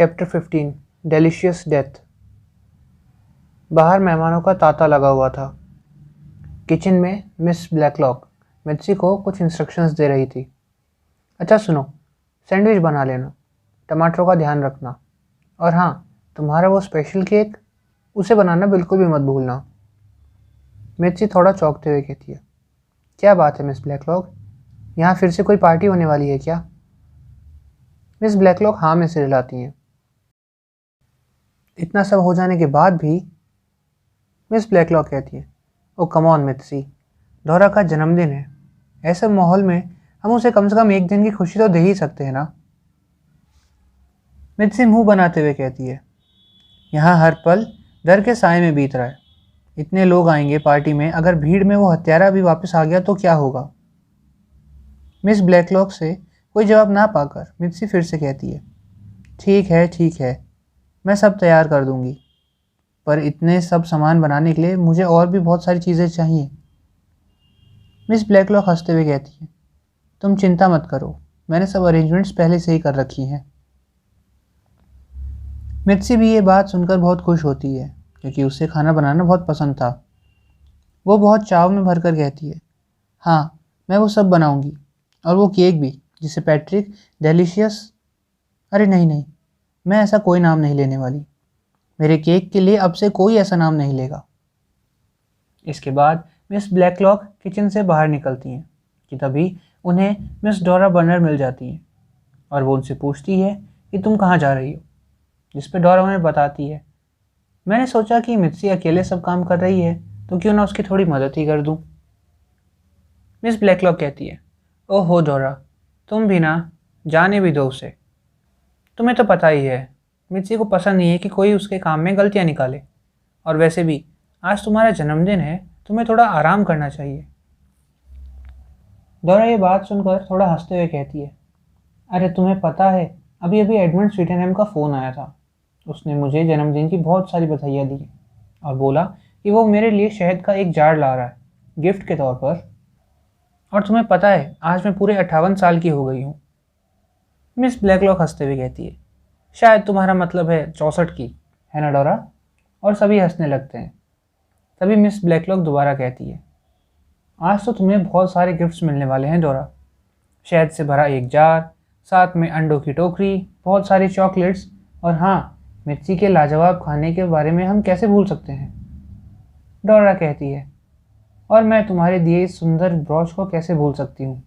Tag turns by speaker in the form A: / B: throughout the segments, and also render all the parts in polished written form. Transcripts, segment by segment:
A: Chapter 15 delicious death. बाहर मेहमानों का तांता लगा हुआ था। किचन में मिस ब्लैकलॉक मिर्ची को कुछ इंस्ट्रक्शंस दे रही थी। अच्छा सुनो, सैंडविच बना लेना, टमाटरों का ध्यान रखना, और हाँ, तुम्हारा वो स्पेशल केक, उसे बनाना बिल्कुल भी मत भूलना। मिर्ची थोड़ा चौंकते हुए कहती है, क्या बात है मिस ब्लैकलॉक, यहाँ फिर से कोई पार्टी होने वाली है क्या? मिस ब्लैकलॉक हाँ में सिर हिलाती हैं। इतना सब हो जाने के बाद भी मिस ब्लैकलॉक कहती है, ओ कम ऑन मिर्ची, डोरा का जन्मदिन है, ऐसे माहौल में हम उसे कम से कम एक दिन की खुशी तो दे ही सकते हैं ना। मिर्ची मुंह बनाते हुए कहती है, यहाँ हर पल डर के साए में बीत रहा है। इतने लोग आएंगे पार्टी में, अगर भीड़ में वो हत्यारा भी वापस आ गया तो क्या होगा? मिस ब्लैकलॉक से कोई जवाब ना पाकर मिर्ची फिर से कहती है, ठीक है, मैं सब तैयार कर दूंगी, पर इतने सब सामान बनाने के लिए मुझे और भी बहुत सारी चीज़ें चाहिए। मिस ब्लैकलॉक हंसते हुए कहती है, तुम चिंता मत करो, मैंने सब अरेंजमेंट्स पहले से ही कर रखी हैं। मिर्ची भी ये बात सुनकर बहुत खुश होती है, क्योंकि उसे खाना बनाना बहुत पसंद था। वो बहुत चाव में भरकर कहती है, हाँ, मैं वो सब बनाऊंगी, और वो केक भी, जिसे पैट्रिक डिलीशियस, अरे नहीं, मैं ऐसा कोई नाम नहीं लेने वाली। मेरे केक के लिए अब से कोई ऐसा नाम नहीं लेगा। इसके बाद मिस ब्लैकलॉक किचन से बाहर निकलती हैं कि तभी उन्हें मिस डोरा बर्नर मिल जाती हैं, और वो उनसे पूछती है कि तुम कहाँ जा रही हो, जिस पे डोरा उन्हें बताती है, मैंने सोचा कि मिर्ची अकेले सब काम कर रही है तो क्यों ना उसकी थोड़ी मदद ही कर दूं। मिस ब्लैकलॉक कहती है, ओहो डोरा, तुम भी ना, जाने भी दो उसे, तुम्हें तो पता ही है मिर्ची को पसंद नहीं है कि कोई उसके काम में गलतियाँ निकाले, और वैसे भी आज तुम्हारा जन्मदिन है, तुम्हें थोड़ा आराम करना चाहिए। डोरा ये बात सुनकर थोड़ा हंसते हुए कहती है, अरे तुम्हें पता है, अभी अभी एडमंड स्वीटनहैम का फ़ोन आया था, उसने मुझे जन्मदिन की बहुत सारी बधाइयाँ दी और बोला कि वो मेरे लिए शहद का एक जार ला रहा है गिफ्ट के तौर पर, और तुम्हें पता है आज मैं पूरे 58 साल की हो गई हूँ। मिस ब्लैकलॉक हंसते हुए कहती है, शायद तुम्हारा मतलब है 64 की, है ना डोरा? और सभी हंसने लगते हैं। तभी मिस ब्लैकलॉक दोबारा कहती है, आज तो तुम्हें बहुत सारे गिफ्ट्स मिलने वाले हैं डोरा, शहद से भरा एक जार, साथ में अंडों की टोकरी, बहुत सारी चॉकलेट्स, और हाँ, मिर्ची के लाजवाब खाने के बारे में हम कैसे भूल सकते हैं। डोरा कहती है, और मैं तुम्हारे दिए इस सुंदर ब्रॉच को कैसे भूल सकती हूँ,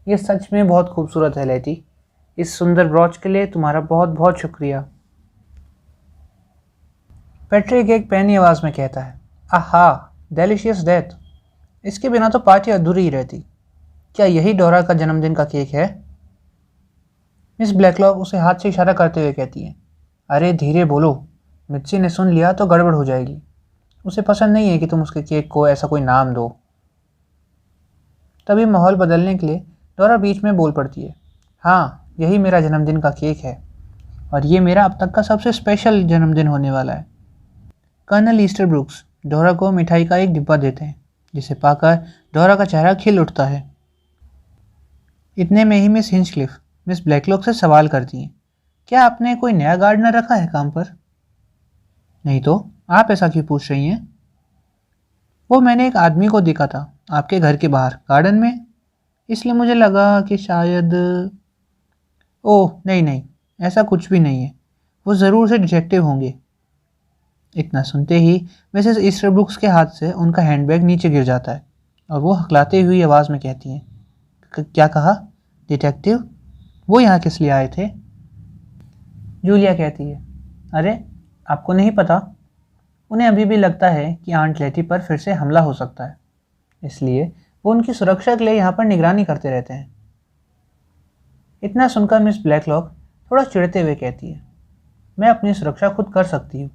A: ये सच में बहुत खूबसूरत है लेटी, इस सुंदर ब्रॉच के लिए तुम्हारा बहुत बहुत शुक्रिया। पैट्रिक एक पैनी आवाज़ में कहता है, आहा, डिलीशियस डेथ, इसके बिना तो पार्टी अधूरी ही रहती। क्या यही डोरा का जन्मदिन का केक है? मिस ब्लैकलॉक उसे हाथ से इशारा करते हुए कहती है, अरे धीरे बोलो, मिर्ची ने सुन लिया तो गड़बड़ हो जाएगी, उसे पसंद नहीं है कि तुम उसके केक को ऐसा कोई नाम दो। तभी माहौल बदलने के लिए डोरा बीच में बोल पड़ती है, हाँ, यही मेरा जन्मदिन का केक है, और ये मेरा अब तक का सबसे स्पेशल जन्मदिन होने वाला है। कर्नल ईस्टरब्रुक्स डोरा को मिठाई का एक डिब्बा देते हैं, जिसे पाकर डोरा का चेहरा खिल उठता है। इतने में ही मिस हिंचक्लिफ मिस ब्लैकलॉक से सवाल करती हैं, क्या आपने कोई नया गार्डनर रखा है काम पर? नहीं तो आप ऐसा क्यों पूछ रही हैं? वो मैंने एक आदमी को देखा था आपके घर के बाहर गार्डन में, इसलिए मुझे लगा कि शायद। ओह नहीं, ऐसा कुछ भी नहीं है, वो ज़रूर से डिटेक्टिव होंगे। इतना सुनते ही मिसेस ईस्टरब्रुक्स के हाथ से उनका हैंडबैग नीचे गिर जाता है, और वो हकलाते हुई आवाज़ में कहती हैं, क्या कहा? डिटेक्टिव? वो यहाँ किस लिए आए थे? जूलिया कहती है, अरे आपको नहीं पता, उन्हें अभी भी लगता है कि आंट लेटी पर फिर से हमला हो सकता है, इसलिए वो उनकी सुरक्षा के लिए यहाँ पर निगरानी करते रहते हैं। इतना सुनकर मिस ब्लैकलॉक थोड़ा चिढ़ते हुए कहती है, मैं अपनी सुरक्षा खुद कर सकती हूँ,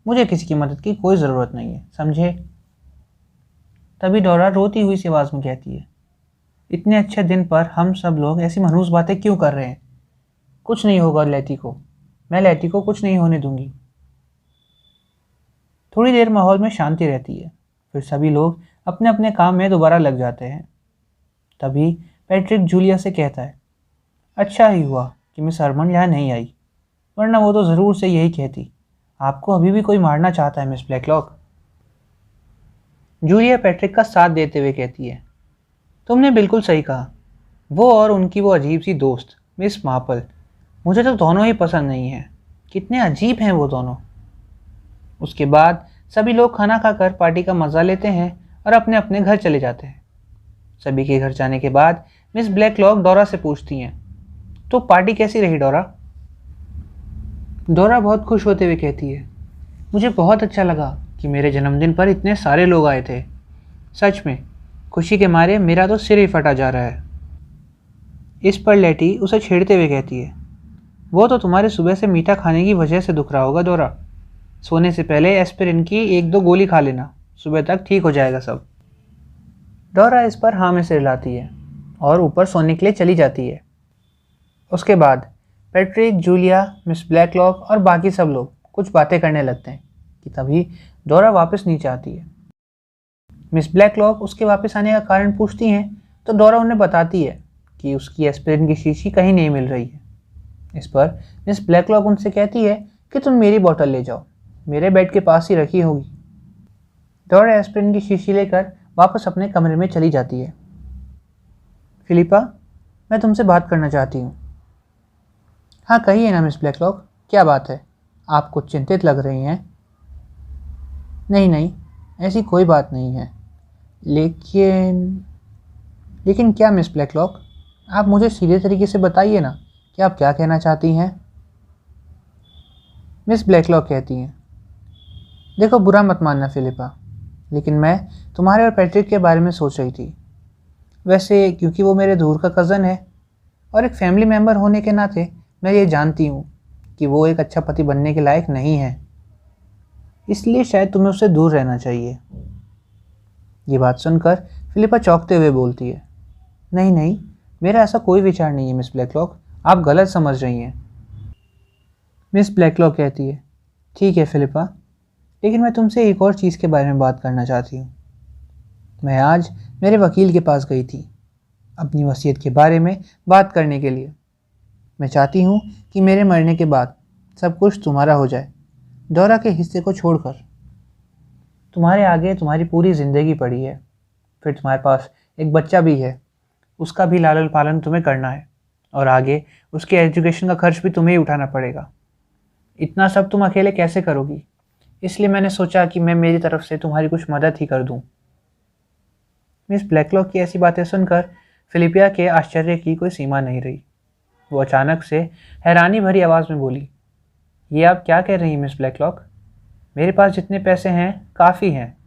A: मुझे किसी की मदद की कोई ज़रूरत नहीं है, समझे? तभी डोरा रोती हुई सी आवाज़ में कहती है, इतने अच्छे दिन पर हम सब लोग ऐसी मनहूस बातें क्यों कर रहे हैं? कुछ नहीं होगा लेटी को, मैं लेटी को कुछ नहीं होने दूंगी। थोड़ी देर माहौल में शांति रहती है, फिर सभी लोग अपने अपने काम में दोबारा लग जाते हैं। तभी पैट्रिक जूलिया से कहता है, अच्छा ही हुआ कि मिस हरमन यहाँ नहीं आई, वरना वो तो ज़रूर से यही कहती, आपको अभी भी कोई मारना चाहता है मिस ब्लैकलॉक। जूलिया पैट्रिक का साथ देते हुए कहती है, तुमने बिल्कुल सही कहा, वो और उनकी वो अजीब सी दोस्त मिस मार्पल, मुझे तो दोनों ही पसंद नहीं हैं। कितने अजीब हैं वो दोनों। उसके बाद सभी लोग खाना खाकर पार्टी का मज़ा लेते हैं और अपने अपने घर चले जाते हैं। सभी के घर जाने के बाद मिस ब्लैकलॉक डोरा से पूछती हैं, तो पार्टी कैसी रही डोरा? डोरा बहुत खुश होते हुए कहती है, मुझे बहुत अच्छा लगा कि मेरे जन्मदिन पर इतने सारे लोग आए थे। सच में खुशी के मारे मेरा तो सिर ही फटा जा रहा है। इस पर लेटी उसे छेड़ते हुए कहती है, वो तो तुम्हारे सुबह से मीठा खाने की वजह से दुख रहा होगा डोरा। सोने से पहले एस्पिरिन की 1-2 गोली खा लेना, सुबह तक ठीक हो जाएगा सब। डोरा इस पर हाँ में सिर हिलाती है और ऊपर सोने के लिए चली जाती है। उसके बाद पैट्रिक, जूलिया, मिस ब्लैकलॉक और बाकी सब लोग कुछ बातें करने लगते हैं कि तभी डोरा वापस नीचे आती है। मिस ब्लैकलॉक उसके वापस आने का कारण पूछती हैं तो डोरा उन्हें बताती है कि उसकी एस्पिरिन की शीशी कहीं नहीं मिल रही है। इस पर मिस ब्लैकलॉक उनसे कहती है कि तुम मेरी बोतल ले जाओ, मेरे बेड के पास ही रखी होगी। डोरा एस्पिरिन की शीशी लेकर वापस अपने कमरे में चली जाती है। फिलिपा, मैं तुमसे बात करना चाहती हूँ। हाँ कहिए ना मिस ब्लैकलॉक, क्या बात है? आप कुछ चिंतित लग रही हैं। नहीं नहीं, ऐसी कोई बात नहीं है। लेकिन क्या मिस ब्लैकलॉक, आप मुझे सीधे तरीके से बताइए ना कि आप क्या कहना चाहती हैं। मिस ब्लैकलॉक कहती हैं, देखो बुरा मत मानना फिलिपा, लेकिन मैं तुम्हारे और पैट्रिक के बारे में सोच रही थी। वैसे क्योंकि वो मेरे दूर का कज़न है और एक फैमिली मेम्बर होने के नाते मैं ये जानती हूँ कि वो एक अच्छा पति बनने के लायक नहीं है, इसलिए शायद तुम्हें उससे दूर रहना चाहिए। ये बात सुनकर फिलिपा चौंकते हुए बोलती है, नहीं नहीं, मेरा ऐसा कोई विचार नहीं है मिस ब्लैकलॉक, आप गलत समझ रही हैं। मिस ब्लैकलॉक कहती है, ठीक है फिलिपा, लेकिन मैं तुमसे एक और चीज़ के बारे में बात करना चाहती हूँ। मैं आज मेरे वकील के पास गई थी अपनी वसीयत के बारे में बात करने के लिए। मैं चाहती हूँ कि मेरे मरने के बाद सब कुछ तुम्हारा हो जाए, डोरा के हिस्से को छोड़कर। तुम्हारे आगे तुम्हारी पूरी ज़िंदगी पड़ी है, फिर तुम्हारे पास एक बच्चा भी है, उसका भी लालन पालन तुम्हें करना है और आगे उसके एजुकेशन का खर्च भी तुम्हें ही उठाना पड़ेगा। इतना सब तुम अकेले कैसे करोगी? इसलिए मैंने सोचा कि मैं मेरी तरफ से तुम्हारी कुछ मदद ही कर दूँ। मिस ब्लैकलॉक की ऐसी बातें सुनकर फिलिपिया के आश्चर्य की कोई सीमा नहीं रही। वो अचानक से हैरानी भरी आवाज़ में बोली, ये आप क्या कह रही हैं मिस ब्लैकलॉक? मेरे पास जितने पैसे हैं काफ़ी हैं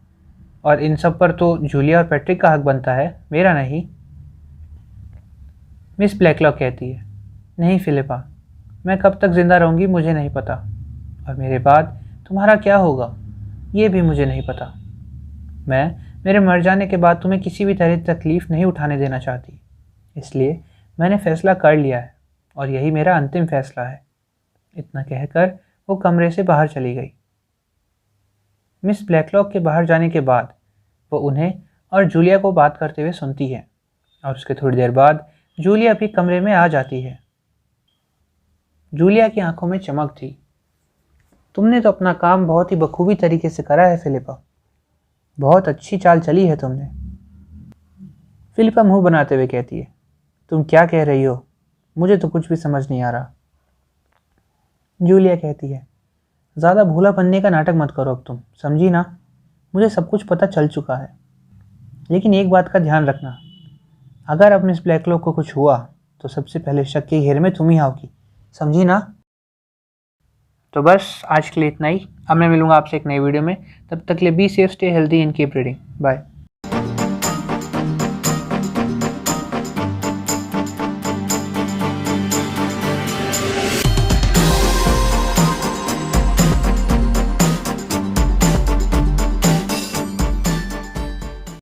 A: और इन सब पर तो जूलिया और पैट्रिक का हक बनता है, मेरा नहीं। मिस ब्लैकलॉक कहती है, नहीं फिलिपा, मैं कब तक ज़िंदा रहूँगी मुझे नहीं पता, और मेरे बाद तुम्हारा क्या होगा ये भी मुझे नहीं पता। मैं मेरे मर जाने के बाद तुम्हें किसी भी तरह तकलीफ़ नहीं उठाने देना चाहती, इसलिए मैंने फ़ैसला कर लिया है और यही मेरा अंतिम फ़ैसला है। इतना कहकर वो कमरे से बाहर चली गई। मिस ब्लैकलॉक के बाहर जाने के बाद वो उन्हें और जूलिया को बात करते हुए सुनती है और उसके थोड़ी देर बाद जूलिया भी कमरे में आ जाती है। जूलिया की आंखों में चमक थी। तुमने तो अपना काम बहुत ही बखूबी तरीके से करा है फिलिपा, बहुत अच्छी चाल चली है तुमने। फिलिपा मुंह बनाते हुए कहती है, तुम क्या कह रही हो? मुझे तो कुछ भी समझ नहीं आ रहा। जूलिया कहती है, ज़्यादा भोला बनने का नाटक मत करो अब तुम, समझी ना? मुझे सब कुछ पता चल चुका है, लेकिन एक बात का ध्यान रखना, अगर अब मिस ब्लैकलॉक को कुछ हुआ तो सबसे पहले शक के घेरे में तुम ही आओगी, समझी ना? तो बस आज के लिए इतना ही। अब मैं मिलूँगा आपसे एक नई वीडियो में, तब तक के लिए be safe, stay healthy and keep reading. Bye.